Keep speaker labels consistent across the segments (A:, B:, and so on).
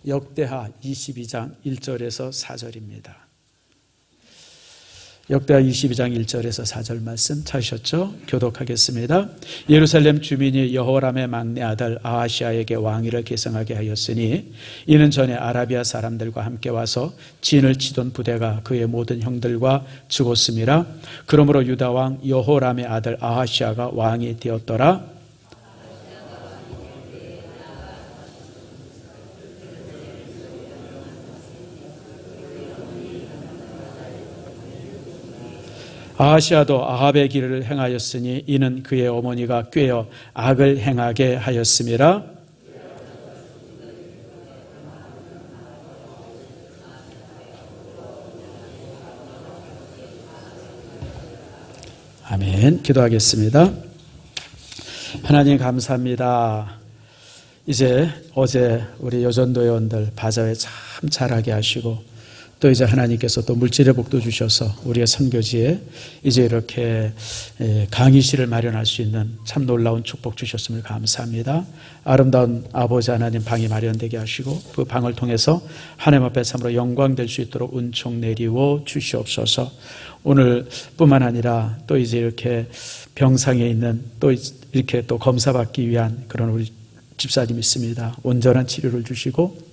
A: 역대하 22장 1절에서 4절입니다. 역대하 22장 1절에서 4절 말씀 찾으셨죠? 교독하겠습니다. 예루살렘 주민이 여호람의 막내 아들 아하시아에게 왕위를 계승하게 하였으니 이는 전에 아라비아 사람들과 함께 와서 진을 치던 부대가 그의 모든 형들과 죽었음이라. 그러므로 유다 왕 여호람의 아들 아하시아가 왕이 되었더라. 아하시아도 아합의 길을 행하였으니 이는 그의 어머니가 꾀어 악을 행하게 하였음이라. 아멘. 기도하겠습니다. 하나님 감사합니다. 이제 어제 우리 여전도 회원들 바자회 참 잘하게 하시고 또 이제 하나님께서 또 물질의 복도 주셔서 우리의 선교지에 이제 이렇게 강의실을 마련할 수 있는 참 놀라운 축복 주셨음을 감사합니다. 아름다운 아버지 하나님 방이 마련되게 하시고 그 방을 통해서 하나님 앞에 참으로 영광될 수 있도록 은총 내리워 주시옵소서. 오늘 뿐만 아니라 또 이제 이렇게 병상에 있는 또 이렇게 또 검사받기 위한 그런 우리 집사님 있습니다. 온전한 치료를 주시고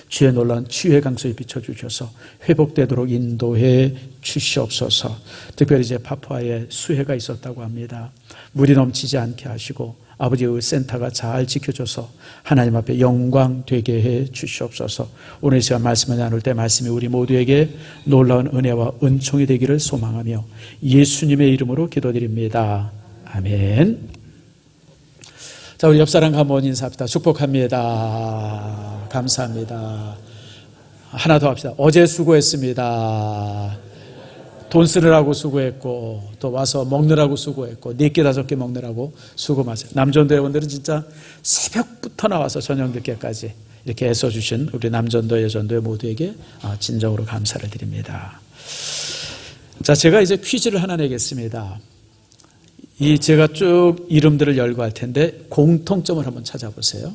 A: 주의 놀라운 치유의 강소에 비춰주셔서 회복되도록 인도해 주시옵소서. 특별히 이제 파푸아에 수해가 있었다고 합니다. 물이 넘치지 않게 하시고 아버지의 센터가 잘 지켜줘서 하나님 앞에 영광 되게 해 주시옵소서. 오늘 시간 말씀을 나눌 때 말씀이 우리 모두에게 놀라운 은혜와 은총이 되기를 소망하며 예수님의 이름으로 기도드립니다. 아멘. 자, 우리 옆사람 한번 인사합시다. 축복합니다. 감사합니다. 하나 더 합시다. 어제 수고했습니다. 돈 쓰느라고 수고했고 또 와서 먹느라고 수고했고 4끼 5끼 먹느라고 수고 많으세요. 남전도 회원들은 진짜 새벽부터 나와서 저녁 늦게까지 이렇게 애써주신 우리 남전도 여전도 모두에게 진정으로 감사를 드립니다. 자, 제가 이제 퀴즈를 하나 내겠습니다. 제가 쭉 이름들을 열거할 텐데 공통점을 한번 찾아보세요.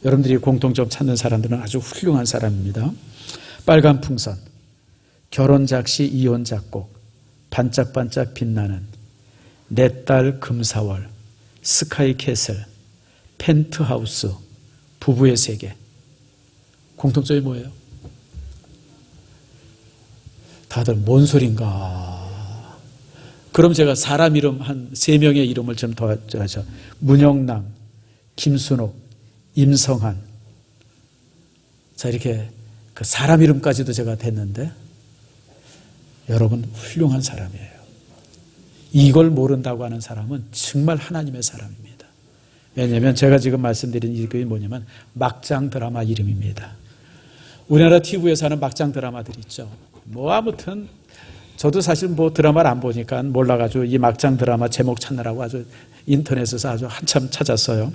A: 여러분들이 공통점 찾는 사람들은 아주 훌륭한 사람입니다. 빨간 풍선, 결혼 작시 이혼 작곡, 반짝반짝 빛나는, 내 딸 금사월, 스카이 캐슬, 펜트하우스, 부부의 세계. 공통점이 뭐예요? 다들 뭔 소린가? 그럼 제가 사람 이름 한 3명의 이름을 좀 더 하죠. 문영남, 김순옥, 임성한. 자, 이렇게 그 사람 이름까지도 제가 됐는데 여러분 훌륭한 사람이에요. 이걸 모른다고 하는 사람은 정말 하나님의 사람입니다. 왜냐하면 제가 지금 말씀드린 이름이 뭐냐면 막장 드라마 이름입니다. 우리나라 TV에서 하는 막장 드라마들 있죠. 아무튼 저도 사실 드라마를 안 보니까 몰라가지고 이 막장 드라마 제목 찾느라고 아주 인터넷에서 아주 한참 찾았어요.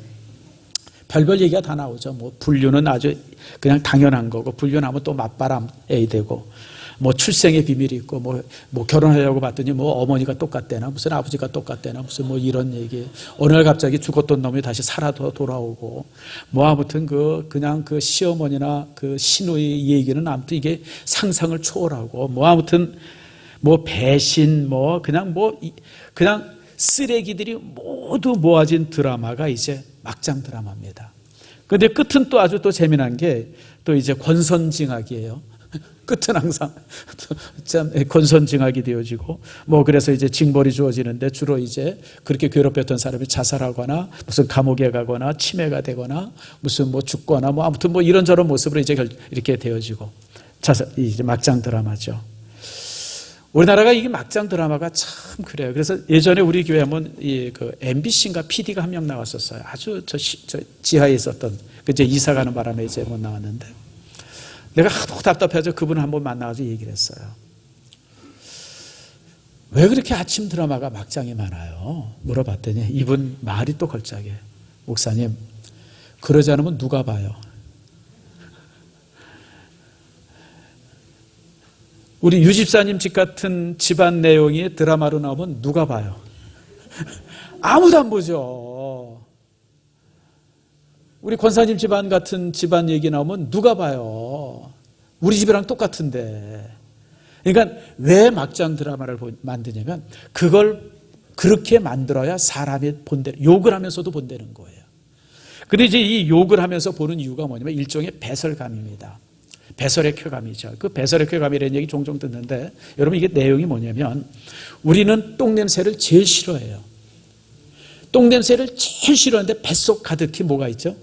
A: 별별 얘기가 다 나오죠. 불륜은 아주 그냥 당연한 거고, 불륜하면 또 맞바람이 되고, 출생의 비밀이 있고, 결혼하려고 봤더니 어머니가 똑같대나, 무슨 아버지가 똑같대나, 무슨 이런 얘기. 어느 날 갑자기 죽었던 놈이 다시 살아 돌아오고, 아무튼 그냥 그 시어머니나 그 시누이 얘기는 아무튼 이게 상상을 초월하고, 아무튼 배신, 그냥 쓰레기들이 모두 모아진 드라마가 이제 막장 드라마입니다. 그런데 끝은 또 아주 또 재미난 게 또 이제 권선징악이에요. 끝은 항상 참 권선징악이 되어지고 그래서 이제 징벌이 주어지는데 주로 이제 그렇게 괴롭혔던 사람이 자살하거나 무슨 감옥에 가거나 치매가 되거나 무슨 죽거나 아무튼 이런저런 모습으로 이제 이렇게 되어지고 이제 막장 드라마죠. 우리나라가 이게 막장 드라마가 참 그래요. 그래서 예전에 우리 교회 하면 MBC인가 PD가 한 명 나왔었어요. 아주 저 지하에 있었던, 이제 이사 가는 바람에 이제 나왔는데, 내가 하도 답답해서 그분을 한번 만나가지고 얘기를 했어요. 왜 그렇게 아침 드라마가 막장이 많아요? 물어봤더니 이분 말이 또 걸작해. 목사님, 그러지 않으면 누가 봐요? 우리 유집사님 집 같은 집안 내용이 드라마로 나오면 누가 봐요? 아무도 안 보죠. 우리 권사님 집안 같은 집안 얘기 나오면 누가 봐요? 우리 집이랑 똑같은데. 그러니까 왜 막장 드라마를 만드냐면 그걸 그렇게 만들어야 사람이 본대로, 욕을 하면서도 본다는 거예요. 근데 이제 이 욕을 하면서 보는 이유가 뭐냐면 일종의 배설감입니다. 배설의 쾌감이죠. 그 배설의 쾌감이라는 얘기 종종 듣는데 여러분 이게 내용이 뭐냐면 우리는 똥냄새를 제일 싫어해요. 똥냄새를 제일 싫어하는데 뱃속 가득히 뭐가 있죠?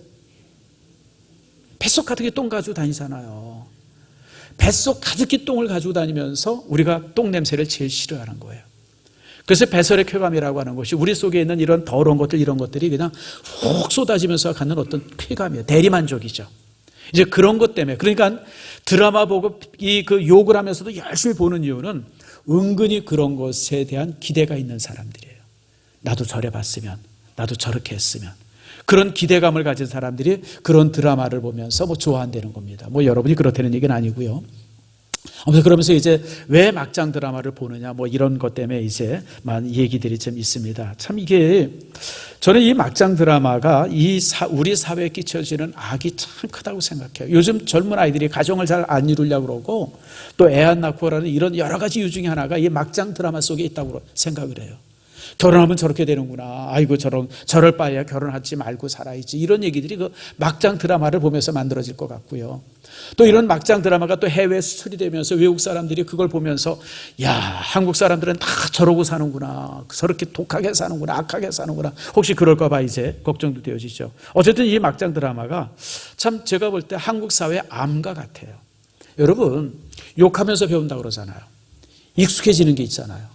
A: 뱃속 가득히 똥 가지고 다니잖아요. 뱃속 가득히 똥을 가지고 다니면서 우리가 똥냄새를 제일 싫어하는 거예요. 그래서 배설의 쾌감이라고 하는 것이 우리 속에 있는 이런 더러운 것들, 이런 것들이 그냥 훅 쏟아지면서 갖는 어떤 쾌감이에요. 대리만족이죠. 이제 그런 것 때문에, 그러니까 드라마 보고 그 욕을 하면서도 열심히 보는 이유는 은근히 그런 것에 대한 기대가 있는 사람들이에요. 나도 저래 봤으면, 나도 저렇게 했으면. 그런 기대감을 가진 사람들이 그런 드라마를 보면서 뭐 좋아한다는 겁니다. 뭐 여러분이 그렇다는 얘기는 아니고요. 아무튼 그러면서 이제 왜 막장 드라마를 보느냐 뭐 이런 것 때문에 이제 많은 얘기들이 좀 있습니다. 참 이게 저는 이 막장 드라마가 우리 사회에 끼쳐지는 악이 참 크다고 생각해요. 요즘 젊은 아이들이 가정을 잘 안 이루려고 그러고 또 애 안 낳고라는 이런 여러 가지 이유 중에 하나가 이 막장 드라마 속에 있다고 생각을 해요. 결혼하면 저렇게 되는구나. 아이고 저럴 바에야 결혼하지 말고 살아야지. 이런 얘기들이 그 막장 드라마를 보면서 만들어질 것 같고요. 또 이런 막장 드라마가 또 해외에 수출이 되면서 외국 사람들이 그걸 보면서 야, 한국 사람들은 다 저러고 사는구나. 저렇게 독하게 사는구나. 악하게 사는구나. 혹시 그럴까 봐 이제 걱정도 되어지죠. 어쨌든 이 막장 드라마가 참 제가 볼 때 한국 사회의 암과 같아요. 여러분 욕하면서 배운다고 그러잖아요. 익숙해지는 게 있잖아요.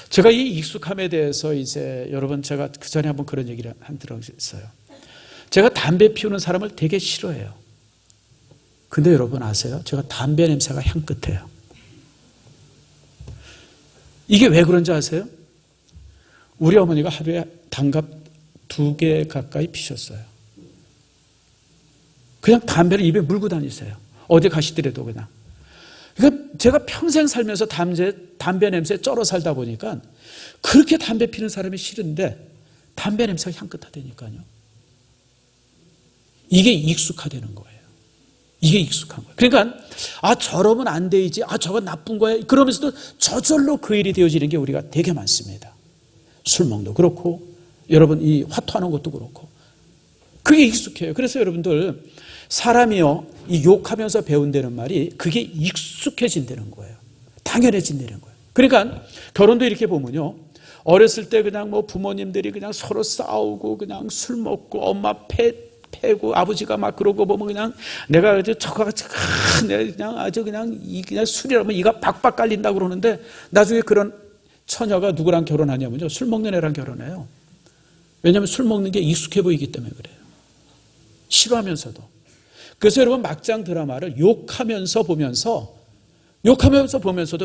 A: 제가 이 익숙함에 대해서 이제 여러분 제가 그 전에 한번 그런 얘기를 한 들었어요. 제가 담배 피우는 사람을 되게 싫어해요. 근데 여러분 아세요? 제가 담배 냄새가 향긋해요. 이게 왜 그런지 아세요? 우리 어머니가 하루에 단갑 2개 가까이 피셨어요. 그냥 담배를 입에 물고 다니세요. 어디 가시더라도 그냥. 그러니까 제가 평생 살면서 담배 냄새에 쩔어 살다 보니까 그렇게 담배 피는 사람이 싫은데 담배 냄새가 향긋하다니까요. 이게 익숙하다는 거예요. 이게 익숙한 거예요. 그러니까 저러면 안 되지. 저건 나쁜 거야. 그러면서도 저절로 그 일이 되어지는 게 우리가 되게 많습니다. 술 먹는 것도 그렇고 여러분 이 화투하는 것도 그렇고 그게 익숙해요. 그래서 여러분들 사람이요 이 욕하면서 배운다는 말이 그게 익숙해진다는 거예요. 당연해진다는 거예요. 그러니까 결혼도 이렇게 보면요 어렸을 때 그냥 뭐 부모님들이 그냥 서로 싸우고 그냥 술 먹고 엄마 패고 아버지가 막 그러고 보면 그냥 내가 저거 그냥 아주 그냥 술이라면 이가 박박 깔린다고 그러는데 나중에 그런 처녀가 누구랑 결혼하냐면요 술 먹는 애랑 결혼해요. 왜냐하면 술 먹는 게 익숙해 보이기 때문에 그래요. 싫어하면서도. 그래서 여러분 막장 드라마를 욕하면서 보면서도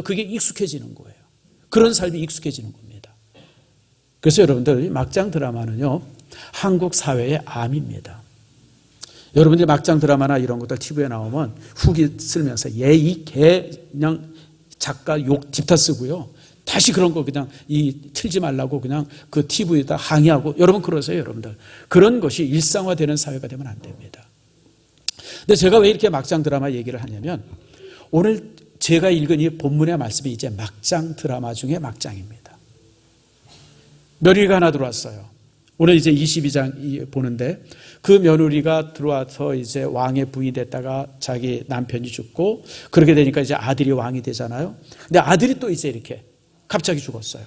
A: 그게 익숙해지는 거예요. 그런 삶이 익숙해지는 겁니다. 그래서 여러분들 막장 드라마는요 한국 사회의 암입니다. 여러분들이 막장 드라마나 이런 것들 TV에 나오면 후기 쓰면서 이 개 그냥 작가 욕 딥다 쓰고요. 다시 그런 거 그냥 틀지 말라고 그냥 그 TV에다 항의하고 여러분 그러세요 여러분들. 그런 것이 일상화되는 사회가 되면 안 됩니다. 근데 제가 왜 이렇게 막장 드라마 얘기를 하냐면 오늘 제가 읽은 이 본문의 말씀이 이제 막장 드라마 중에 막장입니다. 며느리가 하나 들어왔어요. 오늘 이제 22장 보는데 그 며느리가 들어와서 이제 왕의 부인이 됐다가 자기 남편이 죽고 그렇게 되니까 이제 아들이 왕이 되잖아요. 근데 아들이 또 이제 이렇게 갑자기 죽었어요.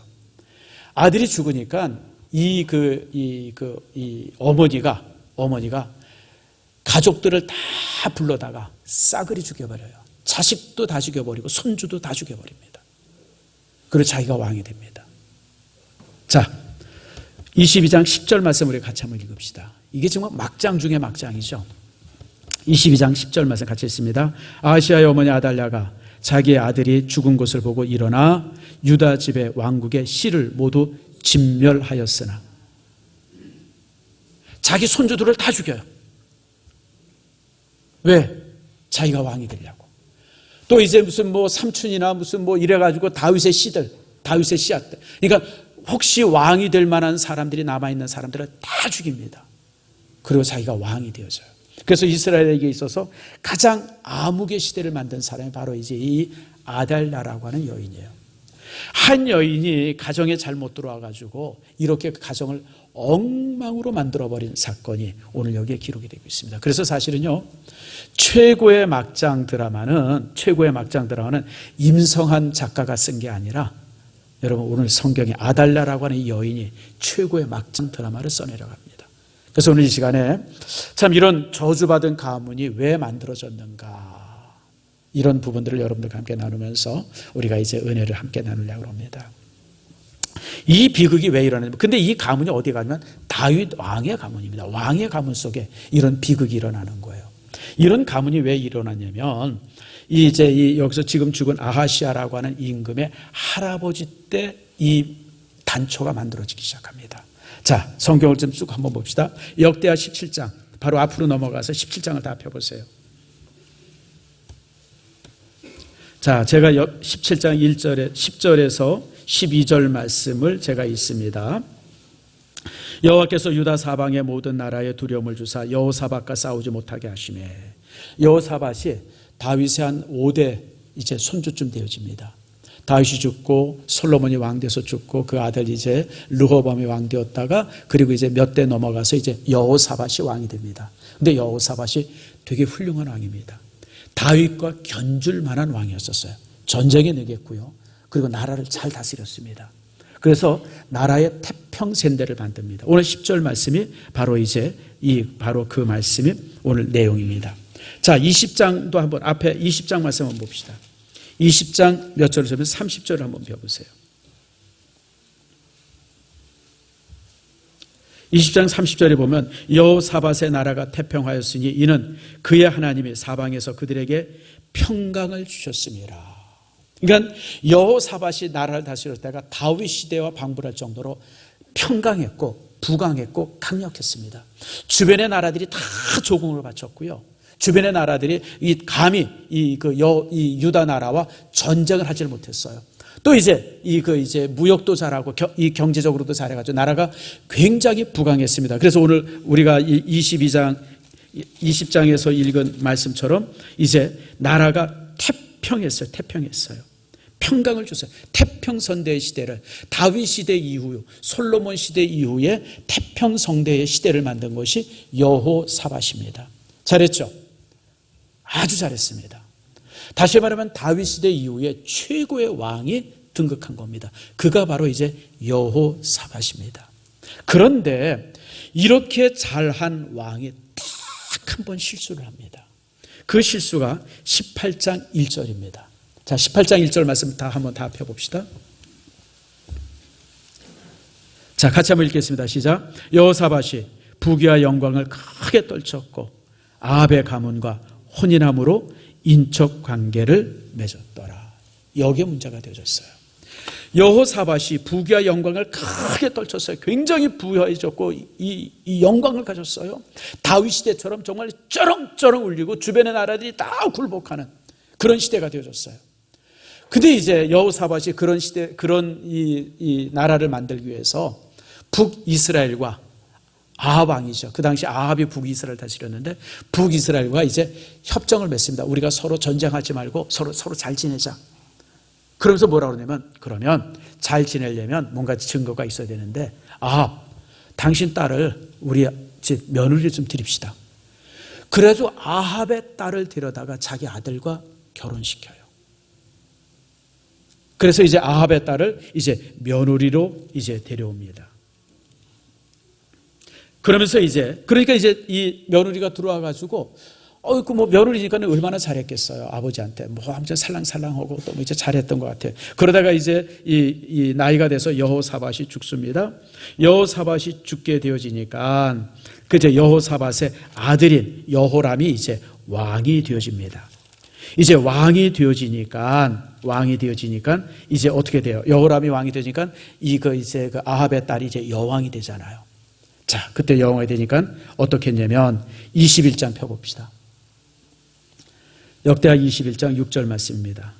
A: 아들이 죽으니까 이 어머니가 가족들을 다 불러다가 싸그리 죽여버려요. 자식도 다 죽여버리고 손주도 다 죽여버립니다. 그리고 자기가 왕이 됩니다. 자, 22장 10절 말씀 우리 같이 한번 읽읍시다. 이게 정말 막장 중에 막장이죠. 22장 10절 말씀 같이 읽습니다. 아하시아의 어머니 아달랴가 자기의 아들이 죽은 것을 보고 일어나 유다 집의 왕국의 씨를 모두 진멸하였으나 자기 손주들을 다 죽여요. 왜? 자기가 왕이 되려고. 또 이제 무슨 뭐 삼촌이나 무슨 뭐 이래가지고 다윗의 씨앗들. 그러니까 혹시 왕이 될 만한 사람들이 남아있는 사람들을 다 죽입니다. 그리고 자기가 왕이 되어져요. 그래서 이스라엘에게 있어서 가장 암흑의 시대를 만든 사람이 바로 이제 이 아달랴라고 하는 여인이에요. 한 여인이 가정에 잘못 들어와가지고 이렇게 드럼을 엉망으로 만들어버린 사건이 오늘 여기에 기록이 되고 있습니다. 그래서 사실은요, 최고의 막장 드라마는 임성한 작가가 쓴 게 아니라 여러분 오늘 성경에 아달랴라고 하는 이 여인이 최고의 막장 드라마를 써내려갑니다. 그래서 오늘 이 시간에 참 이런 저주받은 가문이 왜 만들어졌는가, 이런 부분들을 여러분들과 함께 나누면서 우리가 이제 은혜를 함께 나누려고 합니다. 이 비극이 왜 일어나냐면, 근데 이 가문이 어디 가냐면 다윗 왕의 가문입니다. 왕의 가문 속에 이런 비극이 일어나는 거예요. 이런 가문이 왜 일어났냐면 이제 여기서 지금 죽은 아하시아라고 하는 임금의 할아버지 때 이 단초가 만들어지기 시작합니다. 자, 성경을 좀 쭉 한번 봅시다. 역대하 17장, 바로 앞으로 넘어가서 17장을 다 펴보세요. 자, 제가 17장 1절에 10절에서 12절 말씀을 제가 있습니다. 여호와께서 유다 사방의 모든 나라에 두려움을 주사 여호사밧과 싸우지 못하게 하시매. 여호사밧이 다윗의 한 5대 이제 손주쯤 되어집니다. 다윗이 죽고 솔로몬이 왕 돼서 죽고 그 아들 이제 르호보암이 왕 되었다가 그리고 이제 몇 대 넘어가서 이제 여호사밧이 왕이 됩니다. 근데 여호사밧이 되게 훌륭한 왕입니다. 다윗과 견줄 만한 왕이었었어요. 전쟁에 능했고요. 그리고 나라를 잘 다스렸습니다. 그래서 나라의 태평센대를 만듭니다. 오늘 10절 말씀이 바로 이제 바로 그 말씀이 오늘 내용입니다. 자, 20장도 한번 앞에 20장 말씀 한번 봅시다. 20장 몇 절을 보면 30절을 한번 펴보세요. 20장 30절에 보면 여호사밧의 나라가 태평하였으니 이는 그의 하나님이 사방에서 그들에게 평강을 주셨습니다. 그러니까 여호사밧이 나라를 다스릴 때가 다윗 시대와 방불할 정도로 평강했고 부강했고 강력했습니다. 주변의 나라들이 다 조공을 바쳤고요. 주변의 나라들이 감히 이 유다 나라와 전쟁을 하지를 못했어요. 또 이제 이제 무역도 잘하고 이 경제적으로도 잘해가지고 나라가 굉장히 부강했습니다. 그래서 오늘 우리가 20장에서 읽은 말씀처럼 이제 나라가 태평했어요. 평강을 줬어요. 태평선대의 시대를 다윗 시대 이후 솔로몬 시대 이후에 태평성대의 시대를 만든 것이 여호사밧입니다. 잘했죠? 아주 잘했습니다. 다시 말하면 다윗 시대 이후에 최고의 왕이 등극한 겁니다. 그가 바로 이제 여호사밧입니다. 그런데 이렇게 잘한 왕이 딱 한 번 실수를 합니다. 그 실수가 18장 1절입니다. 자, 18장 1절 말씀 한번 다 펴봅시다. 자, 같이 한번 읽겠습니다. 시작. 여호사밧이 부귀와 영광을 크게 떨쳤고 아합의 가문과 혼인함으로 인척 관계를 맺었더라. 여기에 문제가 되어졌어요. 여호사밧이 부귀와 영광을 크게 떨쳤어요. 굉장히 부유해졌고 이 영광을 가졌어요. 다윗 시대처럼 정말 쩌렁쩌렁 울리고 주변의 나라들이 다 굴복하는 그런 시대가 되어졌어요. 근데 이제 여호사밧이 그런 시대, 그런 이 나라를 만들기 위해서 북이스라엘과 아합 왕이죠. 그 당시 아합이 북이스라엘 다스렸는데 북이스라엘과 이제 협정을 맺습니다. 우리가 서로 전쟁하지 말고 서로 잘 지내자. 그러면서 뭐라고 그러냐면, 그러면 잘 지내려면 뭔가 증거가 있어야 되는데, 당신 딸을 우리 며느리를 좀 드립시다. 그래서 아합의 딸을 데려다가 자기 아들과 결혼시켜요. 그래서 이제 아합의 딸을 이제 며느리로 이제 데려옵니다. 그러면서 그러니까 이제 이 며느리가 들어와가지고, 며느리니까 얼마나 잘했겠어요. 아버지한테. 아무튼 살랑살랑하고 또 이제 잘했던 것 같아요. 그러다가 이제 이 나이가 돼서 여호사밧이 죽습니다. 여호사밧이 죽게 되어지니까, 그제 여호사밧의 아들인 여호람이 이제 왕이 되어집니다. 이제 왕이 되어지니까 이제 어떻게 돼요? 여호람이 왕이 되니까 이제 그 아합의 딸이 이제 여왕이 되잖아요. 자, 그때 여왕이 되니까 어떻게 했냐면 21장 펴봅시다. 역대하 21장 6절 말씀입니다.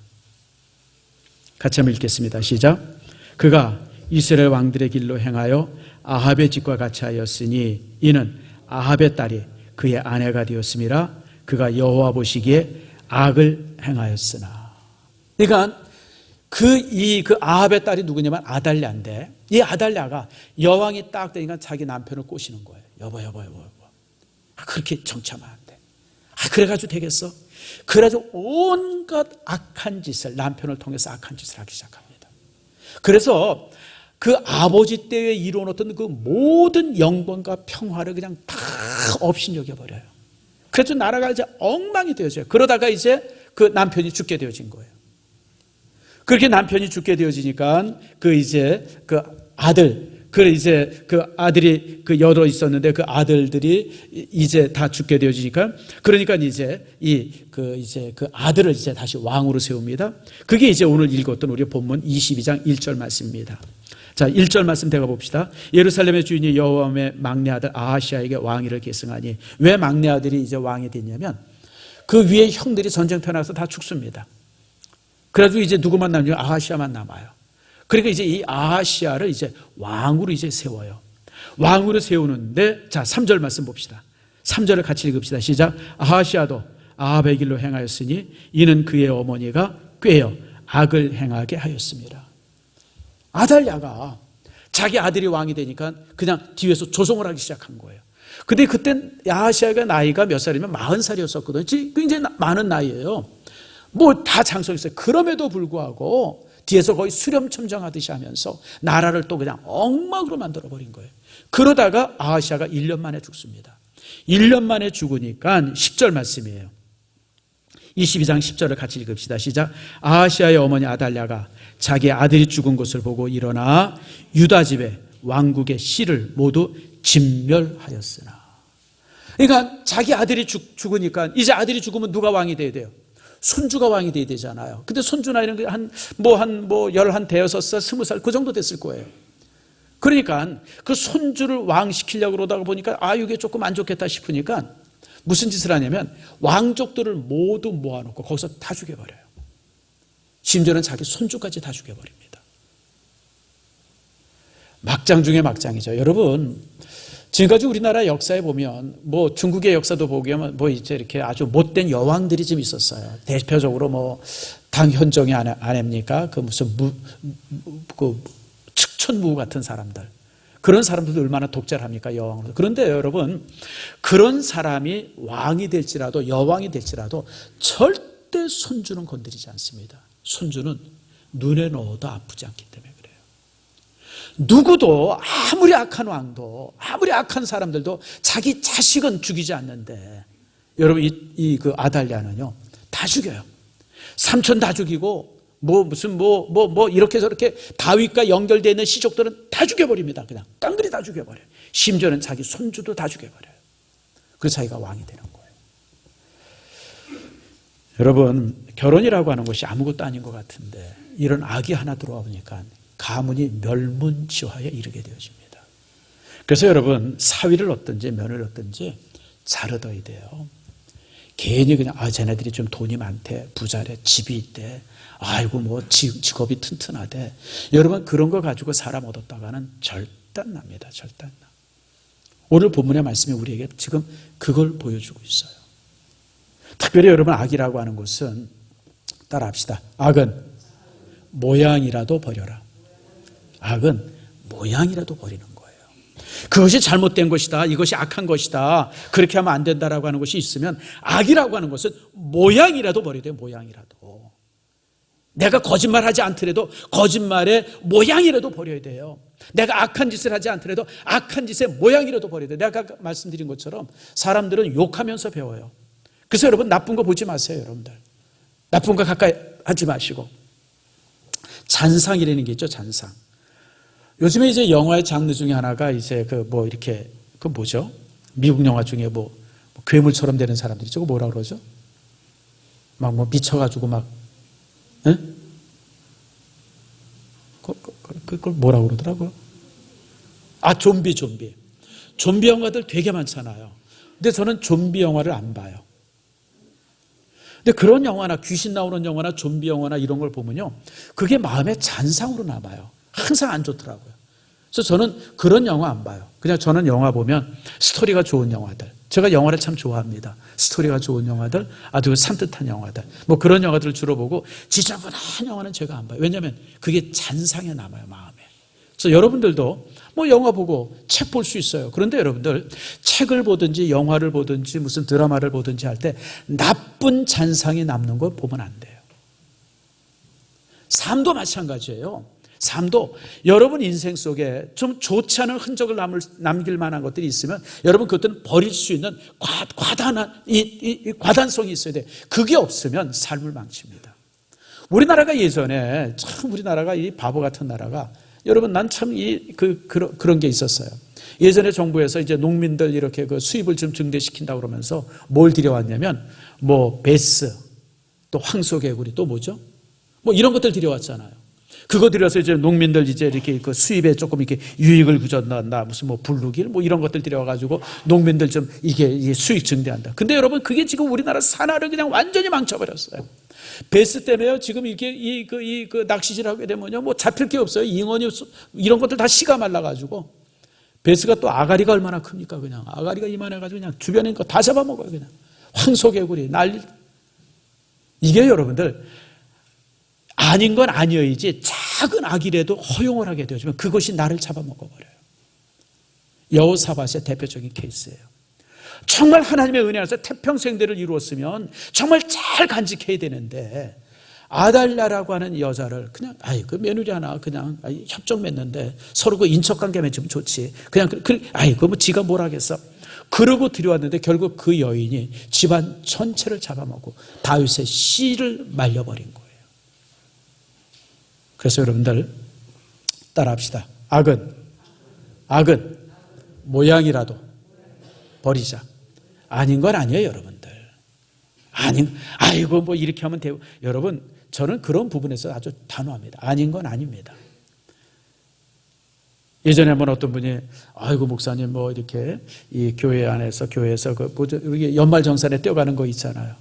A: 같이 한번 읽겠습니다. 시작. 그가 이스라엘 왕들의 길로 행하여 아합의 짓과 같이 하였으니 이는 아합의 딸이 그의 아내가 되었음이라. 그가 여호와 보시기에 악을 행하였으나. 그러니까 그 아합의 딸이 누구냐면 아달랴인데, 이 아달랴가 여왕이 딱 되니까 자기 남편을 꼬시는 거예요. 여보. 그렇게 정치하면 안 돼. 그래가지고 되겠어? 그래가지고 온갖 악한 짓을, 남편을 통해서 악한 짓을 하기 시작합니다. 그래서 그 아버지 때에 이루어놓던 그 모든 영광과 평화를 그냥 다 없인 여겨버려요. 그래서 나라가 이제 엉망이 되어져요. 그러다가 이제 그 남편이 죽게 되어진 거예요. 그렇게 남편이 죽게 되어지니까 그 아들이 그 여러 있었는데 그 아들들이 이제 다 죽게 되어지니까, 그러니까 이제 그 아들을 이제 다시 왕으로 세웁니다. 그게 이제 오늘 읽었던 우리 본문 22장 1절 말씀입니다. 자, 1절 말씀 대가 봅시다. 예루살렘의 주인이 여호와의 막내 아들 아하시아에게 왕위를 계승하니. 왜 막내 아들이 이제 왕이 됐냐면 그 위에 형들이 전쟁터 나서 다 죽습니다. 그래가지고 이제 누구만 남냐면 아하시아만 남아요. 그러니까 이제 이 아하시아를 이제 왕으로 이제 세워요. 왕으로 세우는데, 자, 3절 말씀 봅시다. 3절을 같이 읽읍시다. 시작. 아하시아도 아합의 길로 행하였으니 이는 그의 어머니가 꾀어 악을 행하게 하였습니다. 아달랴가 자기 아들이 왕이 되니까 그냥 뒤에서 조종을 하기 시작한 거예요. 근데 그땐 아하시아가 나이가 몇 살이면 40살이었었거든요. 굉장히 많은 나이예요. 뭐 다 장성했어요. 그럼에도 불구하고 뒤에서 거의 수렴첨정하듯이 하면서 나라를 또 그냥 엉망으로 만들어버린 거예요. 그러다가 아하시아가 1년 만에 죽습니다. 1년 만에 죽으니까 10절 말씀이에요. 22장 10절을 같이 읽읍시다. 시작. 아하시아의 어머니 아달랴가 자기 아들이 죽은 것을 보고 일어나 유다 집에 왕국의 씨를 모두 진멸하였으나. 그러니까 자기 아들이 죽으니까 이제 아들이 죽으면 누가 왕이 돼야 돼요? 손주가 왕이 돼야 되잖아요. 근데 손주 나이는 한 대여섯 살, 20살 그 정도 됐을 거예요. 그러니까 그 손주를 왕 시키려고 그러다가 보니까 이게 조금 안 좋겠다 싶으니까 무슨 짓을 하냐면 왕족들을 모두 모아놓고 거기서 다 죽여버려요. 심지어는 자기 손주까지 다 죽여버립니다. 막장 중에 막장이죠. 여러분, 지금까지 우리나라 역사에 보면 중국의 역사도 보면 이제 이렇게 아주 못된 여왕들이 좀 있었어요. 대표적으로 당현종의 아내입니까? 그 무슨 측천무 같은 사람들. 그런 사람들도 얼마나 독재를 합니까, 여왕으로. 그런데 여러분, 그런 사람이 왕이 될지라도, 여왕이 될지라도 절대 손주는 건드리지 않습니다. 손주는 눈에 넣어도 아프지 않기 때문에 그래요. 누구도 아무리 악한 왕도, 아무리 악한 사람들도 자기 자식은 죽이지 않는데, 여러분 그 아달랴는요 다 죽여요. 삼촌 다 죽이고 이렇게 저렇게 다윗과 연결되어 있는 시족들은 다 죽여버립니다. 그냥 깡그리 다 죽여버려요. 심지어는 자기 손주도 다 죽여버려요. 그래서 자기가 왕이 되는 거예요. 여러분, 결혼이라고 하는 것이 아무것도 아닌 것 같은데 이런 악이 하나 들어와 보니까 가문이 멸문지화에 이르게 되어집니다. 그래서 여러분, 사위를 얻든지 며느리를 얻든지 잘 얻어야 돼요. 괜히 그냥 쟤네들이 좀 돈이 많대, 부자래, 집이 있대, 직업이 튼튼하대. 여러분, 그런 거 가지고 사람 얻었다가는 절단 납니다. 절단 나. 오늘 본문의 말씀이 우리에게 지금 그걸 보여주고 있어요. 특별히 여러분, 악이라고 하는 것은 따라합시다. 악은 모양이라도 버려라. 악은 모양이라도 버리는 거예요. 그것이 잘못된 것이다, 이것이 악한 것이다, 그렇게 하면 안 된다라고 하는 것이 있으면 악이라고 하는 것은 모양이라도 버려야 돼요. 모양이라도. 내가 거짓말하지 않더라도 거짓말의 모양이라도 버려야 돼요. 내가 악한 짓을 하지 않더라도 악한 짓의 모양이라도 버려야 돼요. 내가 아까 말씀드린 것처럼 사람들은 욕하면서 배워요. 그래서 여러분, 나쁜 거 보지 마세요. 여러분들, 나쁜 거 가까이 하지 마시고. 잔상이라는 게 있죠. 잔상. 요즘에 이제 영화의 장르 중에 하나가 이제 뭐죠? 미국 영화 중에 괴물처럼 되는 사람들이 있죠. 뭐라 그러죠? 미쳐가지고 응? 그걸 뭐라고 그러더라고요? 좀비. 좀비 영화들 되게 많잖아요. 근데 저는 좀비 영화를 안 봐요. 근데 그런 영화나 귀신 나오는 영화나 좀비 영화나 이런 걸 보면요, 그게 마음의 잔상으로 남아요. 항상 안 좋더라고요. 그래서 저는 그런 영화 안 봐요. 그냥 저는 영화 보면 스토리가 좋은 영화들. 제가 영화를 참 좋아합니다. 스토리가 좋은 영화들, 아주 산뜻한 영화들. 뭐 그런 영화들을 주로 보고 지저분한 영화는 제가 안 봐요. 왜냐하면 그게 잔상에 남아요, 마음에. 그래서 여러분들도 뭐 영화 보고 책 볼 수 있어요. 그런데 여러분들 책을 보든지 영화를 보든지 무슨 드라마를 보든지 할 때 나쁜 잔상이 남는 걸 보면 안 돼요. 삶도 마찬가지예요. 삶도 여러분 인생 속에 좀 좋지 않은 흔적을 남길 만한 것들이 있으면 여러분 그것들은 버릴 수 있는 과단성이 있어야 돼요. 그게 없으면 삶을 망칩니다. 우리나라가 예전에 참 우리나라가 이 바보 같은 나라가 여러분 난 참 그런 게 있었어요. 예전에 정부에서 이제 농민들 이렇게 그 수입을 좀 증대시킨다 그러면서 뭘 들여왔냐면 뭐 베스 또 황소개구리 또 뭐죠? 뭐 이런 것들 들여왔잖아요. 그거 들여서 이제 농민들 이제 이렇게 그 수입에 조금 이렇게 유익을 구전한다. 무슨 뭐 블루길 뭐 이런 것들 들여와가지고 농민들 좀 이게 수익 증대한다. 근데 여러분 그게 지금 우리나라 산하를 그냥 완전히 망쳐버렸어요. 베스 때문에요. 지금 이게 그 낚시질 하게 되면요. 뭐 잡힐 게 없어요. 잉어니 이런 것들 다 씨가 말라가지고. 베스가 또 아가리가 얼마나 큽니까 그냥. 아가리가 이만해가지고 그냥 주변에 있는 거 다 잡아먹어요 그냥. 황소개구리 난리. 이게 여러분들 아닌 건 아니어야지 작은 악이라도 허용을 하게 되어지면 그것이 나를 잡아먹어버려요. 여호사밧의 대표적인 케이스예요. 정말 하나님의 은혜 안에서 태평생대를 이루었으면 정말 잘 간직해야 되는데 아달랴라고 하는 여자를 그냥 그 며느리 하나 그냥 협정 맺는데 서로 그 인척관계 맺으면 좋지. 그냥 뭐 지가 뭘 하겠어. 그러고 들여왔는데 결국 그 여인이 집안 전체를 잡아먹고 다윗의 씨를 말려버린 거예요. 그래서 여러분들 따라합시다. 악은 모양이라도 버리자. 아닌 건 아니에요, 여러분들. 뭐 이렇게 하면 돼요. 여러분, 저는 그런 부분에서 아주 단호합니다. 아닌 건 아닙니다. 예전에 한번 어떤 분이, 목사님, 뭐 이렇게 이 교회 안에서 교회에서 우리 연말정산에 뛰어가는 거 있잖아요.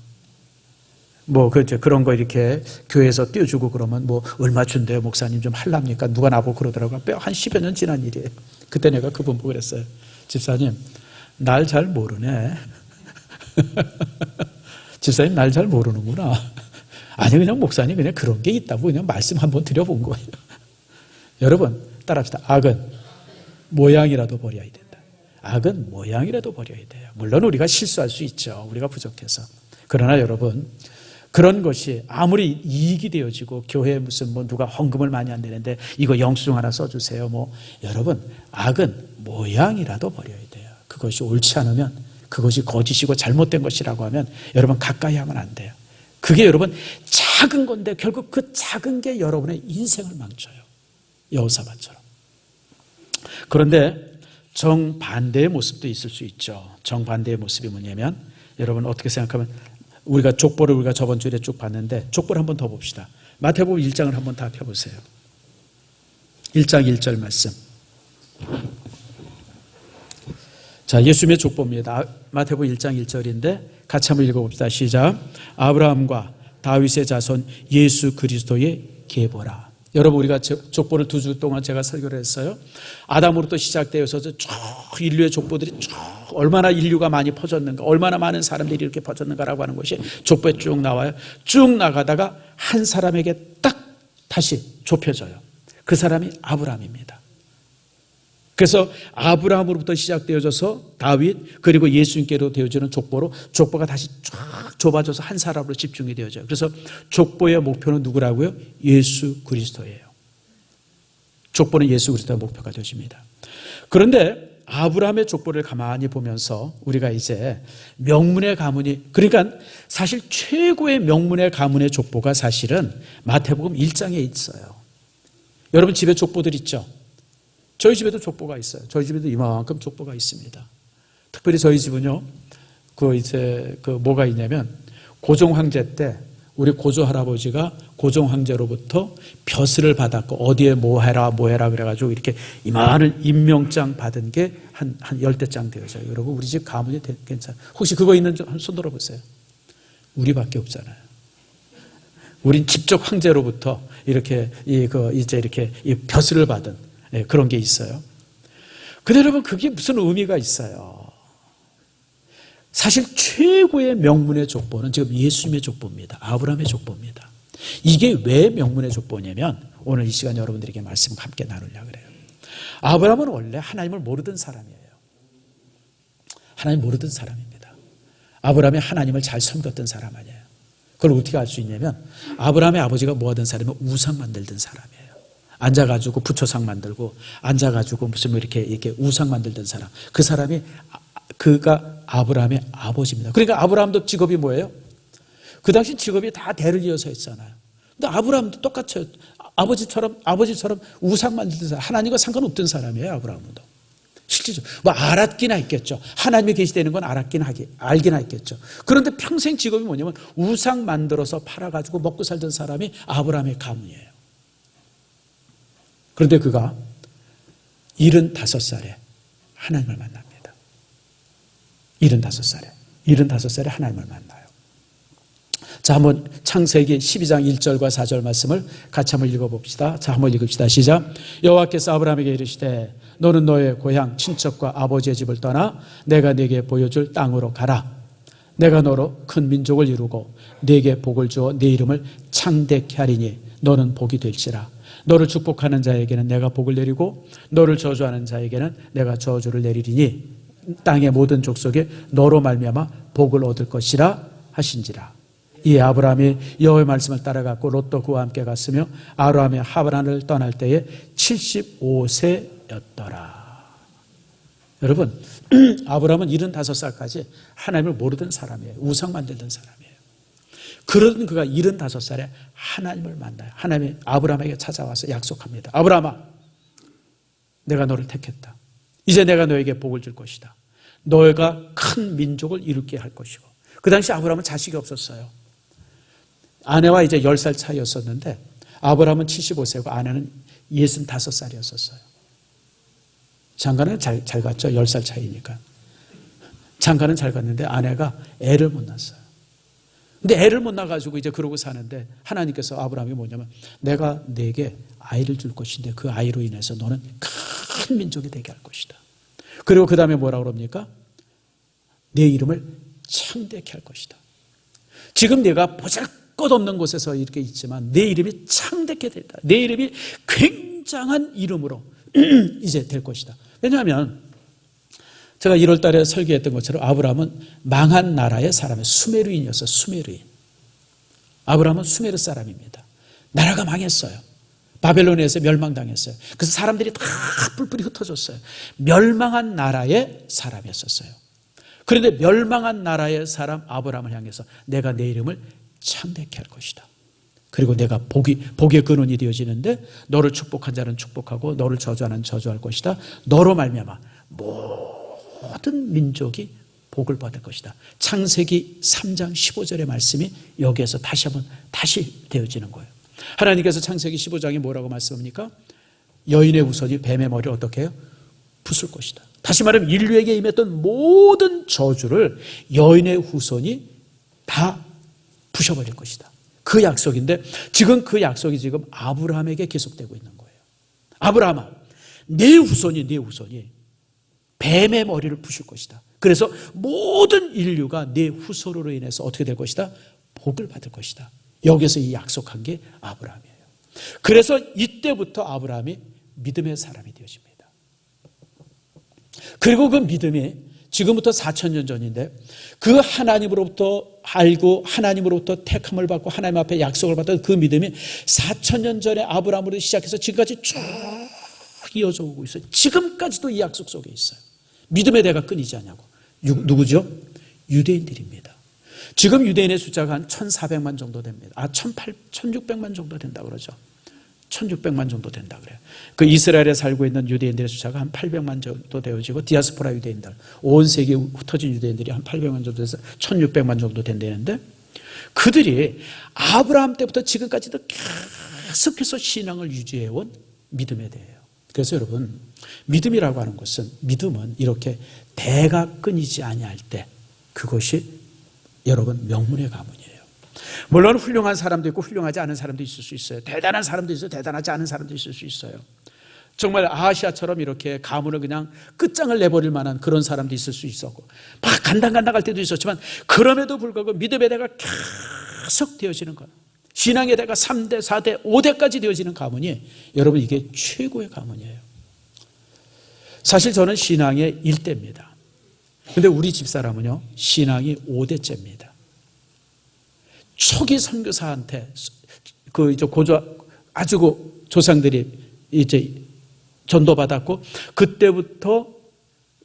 A: 뭐 그런 거 이렇게 교회에서 띄워주고 그러면 뭐 얼마 준대요 목사님 좀 할랍니까? 누가 나보고 그러더라고요. 한 10여 년 지난 일이에요. 그때 내가 그분 보고 그랬어요. 집사님 날 잘 모르네. 집사님 날 잘 모르는구나. 아니 그냥 목사님 그냥 그런 게 있다고 그냥 말씀 한번 드려본 거예요. 여러분 따라합시다. 악은 모양이라도 버려야 된다. 악은 모양이라도 버려야 돼요. 물론 우리가 실수할 수 있죠. 우리가 부족해서. 그러나 여러분 그런 것이 아무리 이익이 되어지고 교회에 무슨 뭐 누가 헌금을 많이 안 내는데 이거 영수증 하나 써주세요. 뭐 여러분 악은 모양이라도 버려야 돼요. 그것이 옳지 않으면 그것이 거짓이고 잘못된 것이라고 하면 여러분 가까이 하면 안 돼요. 그게 여러분 작은 건데 결국 그 작은 게 여러분의 인생을 망쳐요. 여호사밧처럼. 그런데 정반대의 모습도 있을 수 있죠. 정반대의 모습이 뭐냐면 여러분 어떻게 생각하면 우리가 족보를 우리가 저번 주에 쭉 봤는데 족보를 한번 더 봅시다. 마태복음 1장을 한번 다 펴보세요. 1장 1절 말씀. 자, 예수님의 족보입니다. 마태복음 1장 1절인데 같이 한번 읽어봅시다. 시작. 아브라함과 다윗의 자손 예수 그리스도의 계보라. 여러분 우리가 족보를 2주 동안 제가 설교를 했어요. 아담으로부터 시작되어서 쭉 인류의 족보들이 쭉 얼마나 인류가 많이 퍼졌는가, 얼마나 많은 사람들이 이렇게 퍼졌는가라고 하는 것이 족보에 쭉 나와요. 쭉 나가다가 한 사람에게 딱 다시 좁혀져요. 그 사람이 아브라함입니다. 그래서 아브라함으로부터 시작되어져서 다윗 그리고 예수님께로 되어지는 족보가 다시 쫙 좁아져서 한 사람으로 집중이 되어져요. 그래서 족보의 목표는 누구라고요? 예수 그리스도예요. 족보는 예수 그리스도의 목표가 되어집니다. 그런데 아브라함의 족보를 가만히 보면서 우리가 이제 명문의 가문이 그러니까 사실 최고의 명문의 가문의 족보가 사실은 마태복음 1장에 있어요. 여러분 집에 족보들 있죠? 저희 집에도 족보가 있어요. 저희 집에도 이만큼 족보가 있습니다. 특별히 저희 집은요, 뭐가 있냐면, 고종 황제 때, 우리 고조 할아버지가 고종 황제로부터 벼슬을 받았고, 어디에 뭐 해라, 그래가지고 이렇게 이만한 임명장 받은 게 한 10대장 되어져요. 여러분, 우리 집 가문이 괜찮아요. 혹시 그거 있는 좀 손 들어보세요. 우리밖에 없잖아요. 우린 직접 황제로부터 이렇게, 이제 이렇게 벼슬을 받은, 네, 그런 게 있어요. 근데 여러분, 그게 무슨 의미가 있어요? 사실 최고의 명문의 족보는 지금 예수님의 족보입니다. 아브라함의 족보입니다. 이게 왜 명문의 족보냐면 오늘 이 시간 여러분들에게 말씀 함께 나누려고 그래요. 아브라함은 원래 하나님을 모르던 사람이에요. 하나님 모르던 사람입니다. 아브라함이 하나님을 잘 섬겼던 사람 아니에요. 그걸 어떻게 알 수 있냐면 아브라함의 아버지가 뭐 하던 사람이면 우상 만들던 사람이에요. 앉아가지고 부초상 만들고 앉아가지고 무슨 이렇게 우상 만들던 사람. 그 사람이 그가 아브라함의 아버지입니다. 그러니까 아브라함도 직업이 뭐예요? 그 당시 직업이 다 대를 이어서 했잖아요. 근데 아브라함도 똑같아요. 아버지처럼 우상 만들던 사람, 하나님과 상관없던 사람이에요. 아브라함도 실질적으로 뭐 알았긴 했겠죠. 하나님이 계시다는 건 알긴 했겠죠. 그런데 평생 직업이 뭐냐면 우상 만들어서 팔아가지고 먹고 살던 사람이 아브라함의 가문이에요. 그런데 그가 75살에 하나님을 만납니다. 75살에 하나님을 만나요. 자, 한번 창세기 12장 1절과 4절 말씀을 같이 한번 읽어봅시다. 자, 한번 읽읍시다. 시작. 여호와께서 아브라함에게 이르시되 너는 너의 고향 친척과 아버지의 집을 떠나 내가 네게 보여줄 땅으로 가라. 내가 너로 큰 민족을 이루고 네게 복을 주어 네 이름을 창대케 하리니 너는 복이 될지라. 너를 축복하는 자에게는 내가 복을 내리고 너를 저주하는 자에게는 내가 저주를 내리리니 땅의 모든 족속에 너로 말미암아 복을 얻을 것이라 하신지라. 이 아브라함이 여호와의 말씀을 따라갔고 롯도 그와 함께 갔으며 아브라함이 하란을 떠날 때에 75세였더라. 여러분, 아브라함은 75살까지 하나님을 모르던 사람이에요. 우상 만들던 사람이에요. 그러던 그가 75살에 하나님을 만나요. 하나님이 아브라함에게 찾아와서 약속합니다. 아브라함아, 내가 너를 택했다. 이제 내가 너에게 복을 줄 것이다. 너가 큰 민족을 이루게 할 것이고. 그 당시 아브라함은 자식이 없었어요. 아내와 이제 10살 차이였었는데 아브라함은 75세고 아내는 65살이었었어요. 장가는 잘 갔죠. 10살 차이니까. 장가는 잘 갔는데 아내가 애를 못 낳았어요. 근데 애를 못 낳아가지고 이제 그러고 사는데 하나님께서 아브라함이 뭐냐면 내가 네게 아이를 줄 것인데 그 아이로 인해서 너는 큰 민족이 되게 할 것이다. 그리고 그 다음에 뭐라고 그럽니까? 내 이름을 창대케 할 것이다. 지금 내가 보잘것없는 곳에서 이렇게 있지만 내 이름이 창대케 됐다. 내 이름이 굉장한 이름으로 이제 될 것이다. 왜냐하면 제가 1월 달에 설교했던 것처럼 아브라함은 망한 나라의 사람이에요. 수메르인이었어요. 수메르인. 아브라함은 수메르 사람입니다. 나라가 망했어요. 바벨론에서 멸망당했어요. 그래서 사람들이 다 뿔뿔이 흩어졌어요. 멸망한 나라의 사람이었어요. 그런데 멸망한 나라의 사람 아브라함을 향해서 내가 내 이름을 창대케 할 것이다. 그리고 내가 복의 근원이 되어지는데 너를 축복한 자는 축복하고 너를 저주하는 저주할 것이다. 너로 말미암아 모든 민족이 복을 받을 것이다. 창세기 3장 15절의 말씀이 여기에서 다시 되어지는 거예요. 하나님께서 창세기 15장에 뭐라고 말씀합니까? 여인의 후손이 뱀의 머리를 어떻게 해요? 부술 것이다. 다시 말하면 인류에게 임했던 모든 저주를 여인의 후손이 다 부셔버릴 것이다. 그 약속인데 지금 그 약속이 지금 아브라함에게 계속되고 있는 거예요. 아브라함아, 내 후손이 뱀의 머리를 부실 것이다. 그래서 모든 인류가 내 후손으로 인해서 어떻게 될 것이다? 복을 받을 것이다. 여기서 이 약속한 게 아브라함이에요. 그래서 이때부터 아브라함이 믿음의 사람이 되어집니다. 그리고 그 믿음이 지금부터 4,000년 전인데 그 하나님으로부터 알고 하나님으로부터 택함을 받고 하나님 앞에 약속을 받던 그 믿음이 4,000년 전에 아브라함으로 시작해서 지금까지 쭉 이어져 오고 있어요. 지금까지도 이 약속 속에 있어요. 믿음의 대가 끊이지 않냐고. 누구죠? 유대인들입니다. 지금 유대인의 숫자가 한 1,400만 정도 됩니다. 1,600만 정도 된다 그러죠. 1,600만 정도 된다 그래요. 그 이스라엘에 살고 있는 유대인들의 숫자가 한 800만 정도 되어지고 디아스포라 유대인들, 온 세계에 흩어진 유대인들이 한 800만 정도 돼서 1,600만 정도 된다는데 그들이 아브라함 때부터 지금까지도 계속해서 신앙을 유지해온 믿음에 대해요. 그래서 여러분, 믿음이라고 하는 것은, 믿음은 이렇게 대가 끊이지 아니할 때 그것이 여러분 명문의 가문이에요. 물론 훌륭한 사람도 있고 훌륭하지 않은 사람도 있을 수 있어요. 대단한 사람도 있어요. 대단하지 않은 사람도 있을 수 있어요. 정말 아하시아처럼 이렇게 가문을 그냥 끝장을 내버릴 만한 그런 사람도 있을 수 있었고 막 간당간당할 때도 있었지만 그럼에도 불구하고 믿음의 대가 계속 되어지는 것, 신앙의 대가 3대, 4대, 5대까지 되어지는 가문이 여러분 이게 최고의 가문이에요. 사실 저는 신앙의 1대입니다. 근데 우리 집사람은요 신앙이 5대째입니다. 초기 선교사한테 그 이제 아주 조상들이 이제 전도받았고 그때부터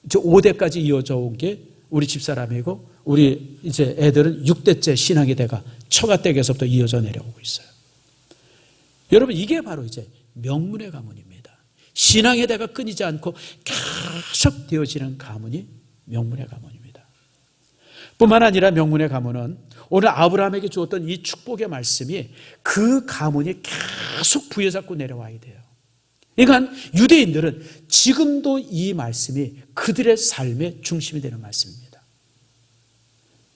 A: 이제 5대까지 이어져 온 게 우리 집사람이고 우리 이제 애들은 6대째 신앙의 대가 처가댁에서부터 이어져 내려오고 있어요. 여러분 이게 바로 이제 명문의 가문입니다. 신앙의 대가 끊이지 않고 계속 되어지는 가문이 명문의 가문입니다. 뿐만 아니라 명문의 가문은 오늘 아브라함에게 주었던 이 축복의 말씀이 그 가문이 계속 부여잡고 내려와야 돼요. 그러니까 유대인들은 지금도 이 말씀이 그들의 삶의 중심이 되는 말씀입니다.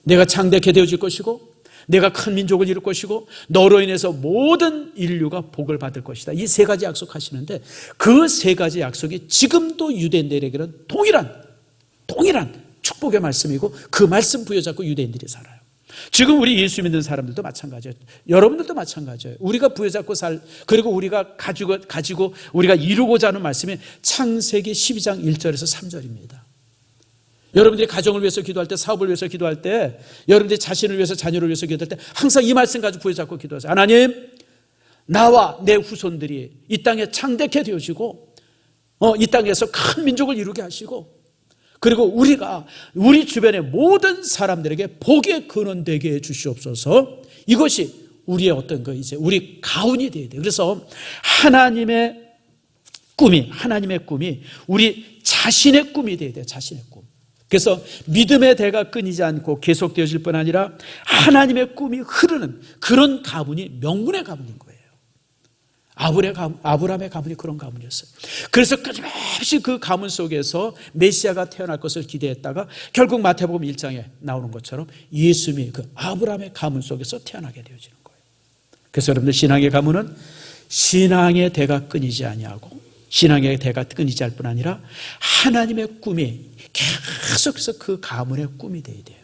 A: 내가 창대케 되어질 것이고 내가 큰 민족을 이룰 것이고 너로 인해서 모든 인류가 복을 받을 것이다. 이 세 가지 약속하시는데 그 세 가지 약속이 지금도 유대인들에게는 동일한 축복의 말씀이고 그 말씀 부여잡고 유대인들이 살아요. 지금 우리 예수 믿는 사람들도 마찬가지예요. 여러분들도 마찬가지예요. 우리가 부여잡고 그리고 우리가 가지고 우리가 이루고자 하는 말씀이 창세기 12장 1절에서 3절입니다. 여러분들이 가정을 위해서 기도할 때, 사업을 위해서 기도할 때, 여러분들이 자신을 위해서, 자녀를 위해서 기도할 때 항상 이 말씀 가지고 부여잡고 기도하세요. 하나님, 나와 내 후손들이 이 땅에 창대케 되어지고 이 땅에서 큰 민족을 이루게 하시고 그리고 우리가 우리 주변의 모든 사람들에게 복의 근원 되게 해 주시옵소서. 이것이 우리의 어떤 이제 우리 가훈이 되어야 돼요. 그래서 하나님의 꿈이 우리 자신의 꿈이 되어야 돼요. 자신의 꿈. 그래서 믿음의 대가 끊이지 않고 계속되어질 뿐 아니라 하나님의 꿈이 흐르는 그런 가문이 명문의 가문인 거예요. 아브라함의 가문이 그런 가문이었어요. 그래서 끊임없이 그 가문 속에서 메시아가 태어날 것을 기대했다가 결국 마태복음 1장에 나오는 것처럼 예수님이 그 아브라함의 가문 속에서 태어나게 되어지는 거예요. 그래서 여러분들 신앙의 가문은 신앙의 대가 끊이지 아니하고 신앙의 대가 끊이지 할 뿐 아니라 하나님의 꿈이 계속해서 그 가문의 꿈이 되어야 돼요.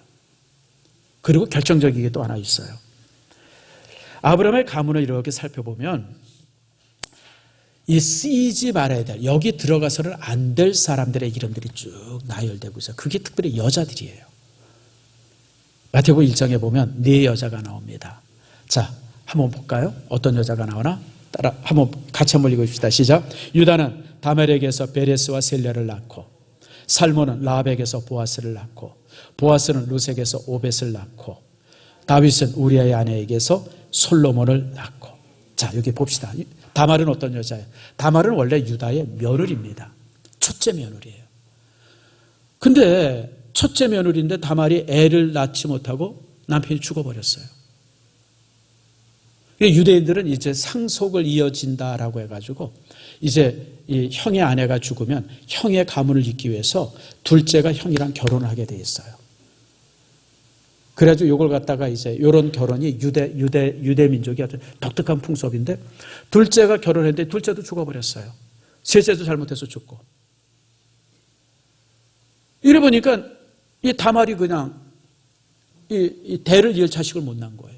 A: 그리고 결정적인 게 또 하나 있어요. 아브라함의 가문을 이렇게 살펴보면 이 쓰이지 말아야 될, 여기 들어가서는 안 될 사람들의 이름들이 쭉 나열되고 있어요. 그게 특별히 여자들이에요. 마태복음 1장에 보면 4여자가 나옵니다. 자, 한번 볼까요? 어떤 여자가 나오나? 따라 한번 같이 한번 읽어봅시다. 시작. 유다는 다멜에게서 베레스와 셀랴를 낳고 살몬은 라합에게서 보아스를 낳고 보아스는 루색에서 오벳을 낳고 다윗은 우리아의 아내에게서 솔로몬을 낳고. 자, 여기 봅시다. 다말은 어떤 여자예요? 다말은 원래 유다의 며느리입니다. 첫째 며느리예요. 근데 첫째 며느리인데 다말이 애를 낳지 못하고 남편이 죽어버렸어요. 유대인들은 이제 상속을 이어진다라고 해가지고 이제 이 형의 아내가 죽으면 형의 가문을 잇기 위해서 둘째가 형이랑 결혼을 하게 돼 있어요. 그래가지고 이걸 갖다가 이제 이런 결혼이 유대 민족이 아주 독특한 풍습인데 둘째가 결혼했는데 둘째도 죽어버렸어요. 셋째도 잘못해서 죽고. 이래 보니까 이 다말이 그냥 이 대를 이을 자식을 못 낳은 거예요.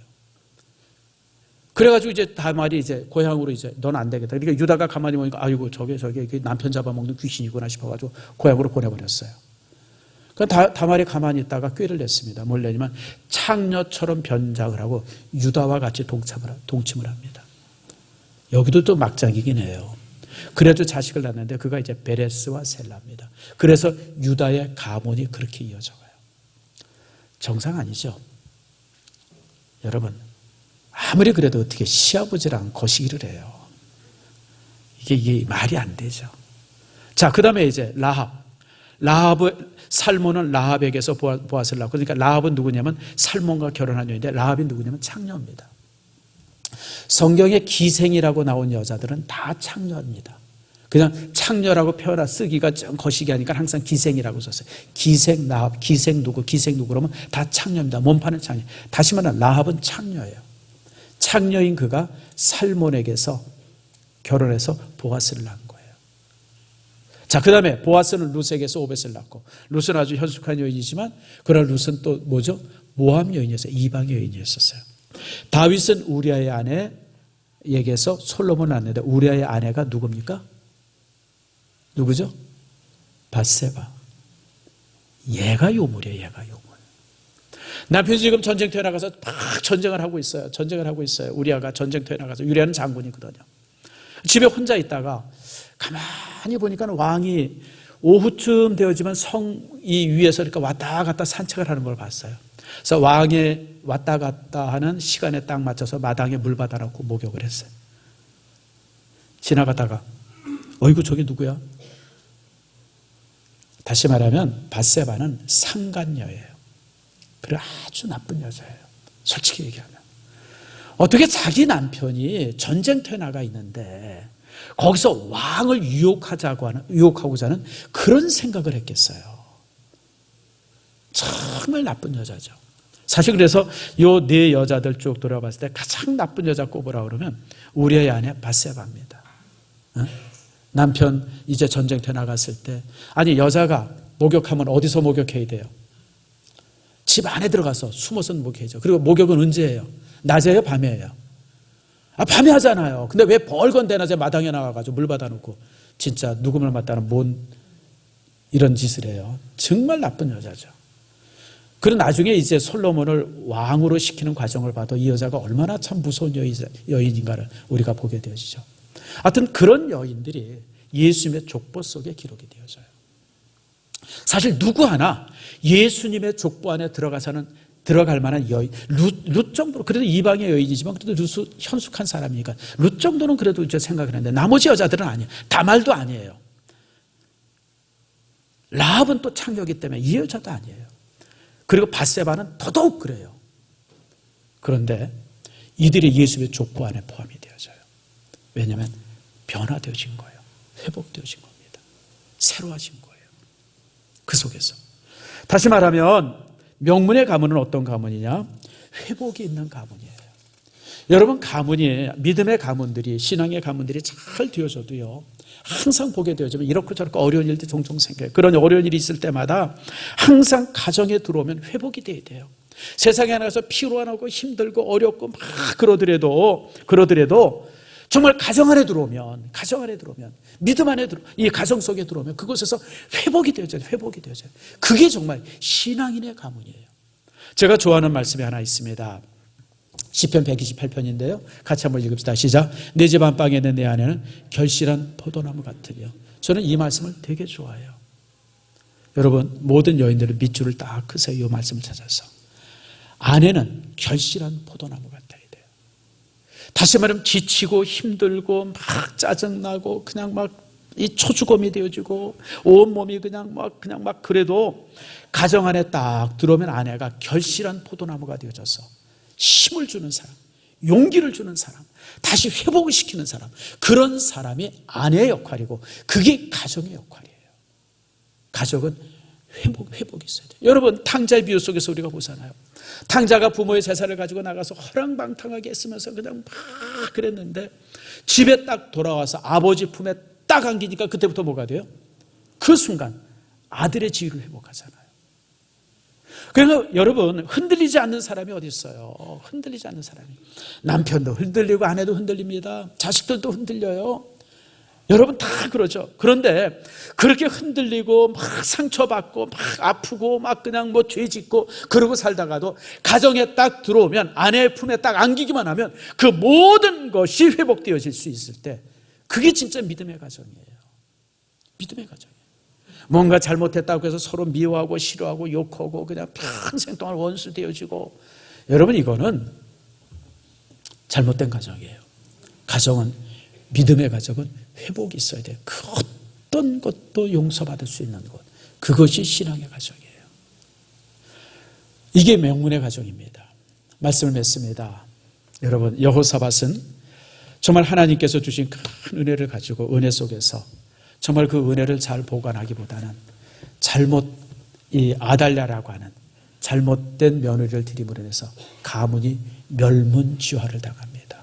A: 그래가지고 이제 다말이 이제 고향으로 이제 넌 안 되겠다. 그러니까 유다가 가만히 보니까 아이고 저게 남편 잡아먹는 귀신이구나 싶어가지고 고향으로 보내버렸어요. 그러니까 다말이 가만히 있다가 꾀를 냈습니다. 뭘 내냐면 창녀처럼 변장을 하고 유다와 같이 동침을 합니다. 여기도 또 막장이긴 해요. 그래도 자식을 낳는데 그가 이제 베레스와 셀라입니다. 그래서 유다의 가문이 그렇게 이어져가요. 정상 아니죠? 여러분 아무리 그래도 어떻게 시아버지랑 거시기를 해요. 이게 말이 안 되죠. 자, 그 다음에 이제 살몬은 라합에게서 보아스를 낳고, 그러니까 라합은 누구냐면 살몬과 결혼한 여인인데 라합이 누구냐면 창녀입니다. 성경에 기생이라고 나온 여자들은 다 창녀입니다. 그냥 창녀라고 표현하 쓰기가 좀 거시기 하니까 항상 기생이라고 썼어요. 기생, 라합, 기생 누구 그러면 다 창녀입니다. 몸파는 창녀. 다시 말하면 라합은 창녀예요. 창녀인 그가 살몬에게서 결혼해서 보아스를 낳은 거예요. 자, 그 다음에 보아스는 룻에게서 오벳을 낳고, 룻은 아주 현숙한 여인이지만 그러나 룻은 또 뭐죠? 모함 여인이었어요. 이방 여인이었었어요. 다윗은 우리아의 아내에게서 솔로몬을 낳는데 우리아의 아내가 누굽니까? 누구죠? 밧세바. 얘가 요물이에요. 얘가 요물. 남편이 지금 전쟁터에 나가서 막 전쟁을 하고 있어요. 우리아가 전쟁터에 나가서, 우리아는 장군이거든요. 집에 혼자 있다가 가만히 보니까 왕이 오후쯤 되어지만 성 이 위에서 이렇게 왔다 갔다 산책을 하는 걸 봤어요. 그래서 왕의 왔다 갔다 하는 시간에 딱 맞춰서 마당에 물 받아놓고 목욕을 했어요. 지나가다가 어이구 저게 누구야? 다시 말하면 밧세바는 상간녀예요. 그래 아주 나쁜 여자예요. 솔직히 얘기하면. 어떻게 자기 남편이 전쟁터에 나가 있는데 거기서 왕을 유혹하고자 하는 그런 생각을 했겠어요. 정말 나쁜 여자죠. 사실 그래서 요 네 여자들 쭉 돌아봤을 때 가장 나쁜 여자 꼽으라 그러면 우리아의 아내 밧세바입니다. 남편 이제 전쟁터에 나갔을 때, 아니 여자가 목욕하면 어디서 목욕해야 돼요? 집 안에 들어가서 숨어서 목욕해야죠. 그리고 목욕은 언제 해요? 낮에요? 밤에요? 밤에 하잖아요. 근데 왜 벌건 대낮에 마당에 나가가지고 물 받아놓고 진짜 누구를 맞다는 뭔 이런 짓을 해요. 정말 나쁜 여자죠. 그리고 나중에 이제 솔로몬을 왕으로 시키는 과정을 봐도 이 여자가 얼마나 참 무서운 여인인가를 우리가 보게 되어지죠. 하여튼 그런 여인들이 예수님의 족보 속에 기록이 되어져요. 사실 누구 하나 예수님의 족보 안에 들어갈 만한 여인, 룻 정도로, 그래도 이방의 여인이지만 그래도 룻은 현숙한 사람이니까 룻 정도는 그래도 이제 생각을 했는데 나머지 여자들은 아니에요. 다말도 아니에요. 라합은 또 창녀이기 때문에 이 여자도 아니에요. 그리고 밧세바는 더더욱 그래요. 그런데 이들이 예수의 족보 안에 포함이 되어져요. 왜냐하면 변화되어진 거예요. 회복되어진 겁니다. 새로워진 거예요. 그 속에서. 다시 말하면 명문의 가문은 어떤 가문이냐? 회복이 있는 가문이에요. 여러분, 가문이, 믿음의 가문들이, 신앙의 가문들이 잘 되어져도요, 항상 보게 되어지면 이렇고 저렇고 어려운 일도 종종 생겨요. 그런 어려운 일이 있을 때마다 항상 가정에 들어오면 회복이 돼야 돼요. 세상에 나가서 피로하고 힘들고 어렵고 막 그러더라도 정말 가정 안에 들어오면, 믿음 안에 이 가정 속에 들어오면 그곳에서 회복이 되어져요. 그게 정말 신앙인의 가문이에요. 제가 좋아하는 말씀이 하나 있습니다. 시편 128편인데요. 같이 한번 읽읍시다. 시작. 내 집 안방에 있는 내 아내는 결실한 포도나무 같으며. 저는 이 말씀을 되게 좋아해요. 여러분, 모든 여인들은 밑줄을 딱 그세요. 이 말씀을 찾아서. 아내는 결실한 포도나무 같아야 돼요. 다시 말하면 지치고 힘들고 막 짜증나고 그냥 막 이 초주검이 되어지고 온몸이 그냥 막 그래도 가정 안에 딱 들어오면 아내가 결실한 포도나무가 되어져서 힘을 주는 사람, 용기를 주는 사람, 다시 회복을 시키는 사람, 그런 사람이 아내의 역할이고 그게 가정의 역할이에요. 가족은 회복이 있어야 돼요. 여러분, 탕자의 비유 속에서 우리가 보잖아요. 탕자가 부모의 재산을 가지고 나가서 허랑방탕하게 했으면서 그냥 막 그랬는데 집에 딱 돌아와서 아버지 품에 딱 안기니까 그때부터 뭐가 돼요? 그 순간 아들의 지위를 회복하잖아요. 그래서 여러분, 흔들리지 않는 사람이 어디 있어요? 흔들리지 않는 사람이. 남편도 흔들리고 아내도 흔들립니다. 자식들도 흔들려요. 여러분 다 그러죠. 그런데 그렇게 흔들리고 막 상처받고 막 아프고 막 그냥 뭐 죄짓고 그러고 살다가도 가정에 딱 들어오면 아내의 품에 딱 안기기만 하면 그 모든 것이 회복되어질 수 있을 때 그게 진짜 믿음의 가정이에요. 믿음의 가정이에요. 뭔가 잘못했다고 해서 서로 미워하고 싫어하고 욕하고 그냥 평생 동안 원수 되어지고, 여러분 이거는 잘못된 가정이에요. 가정은, 믿음의 가정은 회복이 있어야 돼요. 그 어떤 것도 용서받을 수 있는 것, 그것이 신앙의 가정이에요. 이게 명문의 가정입니다. 말씀을 맺습니다. 여러분, 여호사밧은 정말 하나님께서 주신 큰 은혜를 가지고 은혜 속에서 정말 그 은혜를 잘 보관하기보다는 이 아달랴라고 하는 잘못된 며느리를 들임으로 인해서 가문이 멸문지화를 당합니다.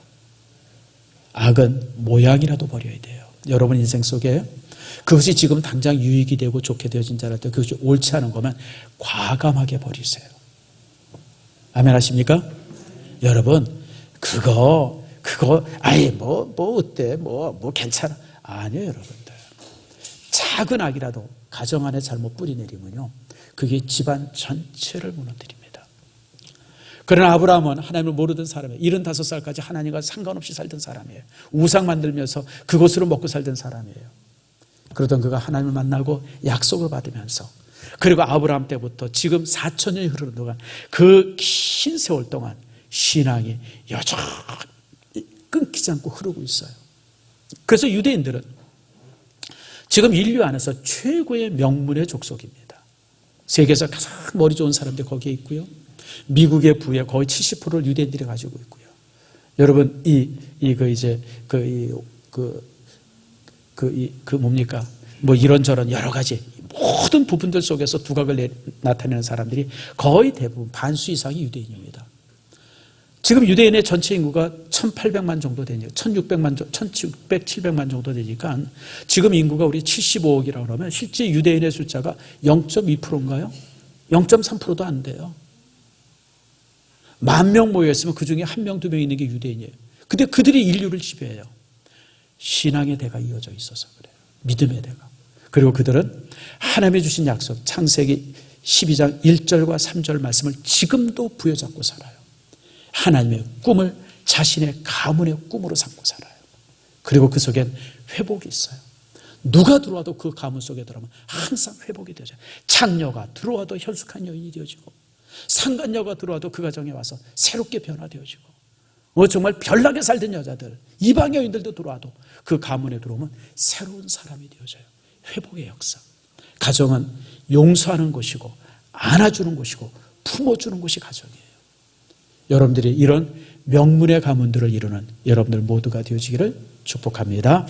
A: 악은 모양이라도 버려야 돼요. 여러분 인생 속에 그것이 지금 당장 유익이 되고 좋게 되어진 줄 알았을 때 그것이 옳지 않은 거면 과감하게 버리세요. 아멘 하십니까? 여러분 그거 아예 뭐 어때 뭐 괜찮아. 아니요 여러분들. 작은 악이라도 가정 안에 잘못 뿌리내리면요 그게 집안 전체를 무너뜨립니다. 그러나 아브라함은 하나님을 모르던 사람이에요. 75살까지 하나님과 상관없이 살던 사람이에요. 우상 만들면서 그것으로 먹고 살던 사람이에요. 그러던 그가 하나님을 만나고 약속을 받으면서 그리고 아브라함 때부터 지금 4,000년이 흐르는 동안 그 긴 세월 동안 신앙이 여전히 끊기지 않고 흐르고 있어요. 그래서 유대인들은 지금 인류 안에서 최고의 명문의 족속입니다. 세계에서 가장 머리 좋은 사람들이 거기에 있고요. 미국의 부의 거의 70%를 유대인들이 가지고 있고요. 여러분 뭡니까? 뭐 이런저런 여러 가지 모든 부분들 속에서 두각을 나타내는 사람들이 거의 대부분 반수 이상이 유대인입니다. 지금 유대인의 전체 인구가 1,800만 정도 되니까 1,600, 700만 정도 되니까 지금 인구가 우리 75억이라고 그러면 실제 유대인의 숫자가 0.2%인가요? 0.3%도 안 돼요. 10,000명 모여있으면 그중에 1명, 2명 있는 게 유대인이에요. 근데 그들이 인류를 지배해요. 신앙의 대가 이어져 있어서 그래요. 믿음의 대가. 그리고 그들은 하나님이 주신 약속 창세기 12장 1절과 3절 말씀을 지금도 부여잡고 살아요. 하나님의 꿈을 자신의 가문의 꿈으로 삼고 살아요. 그리고 그 속엔 회복이 있어요. 누가 들어와도 그 가문 속에 들어오면 항상 회복이 되죠. 창녀가 들어와도 현숙한 여인이 되어지고 상간녀가 들어와도 그 가정에 와서 새롭게 변화되어지고 정말 별나게 살던 여자들 이방 여인들도 들어와도 그 가문에 들어오면 새로운 사람이 되어져요. 회복의 역사. 가정은 용서하는 곳이고 안아주는 곳이고 품어주는 곳이 가정이에요. 여러분들이 이런 명문의 가문들을 이루는 여러분들 모두가 되어지기를 축복합니다.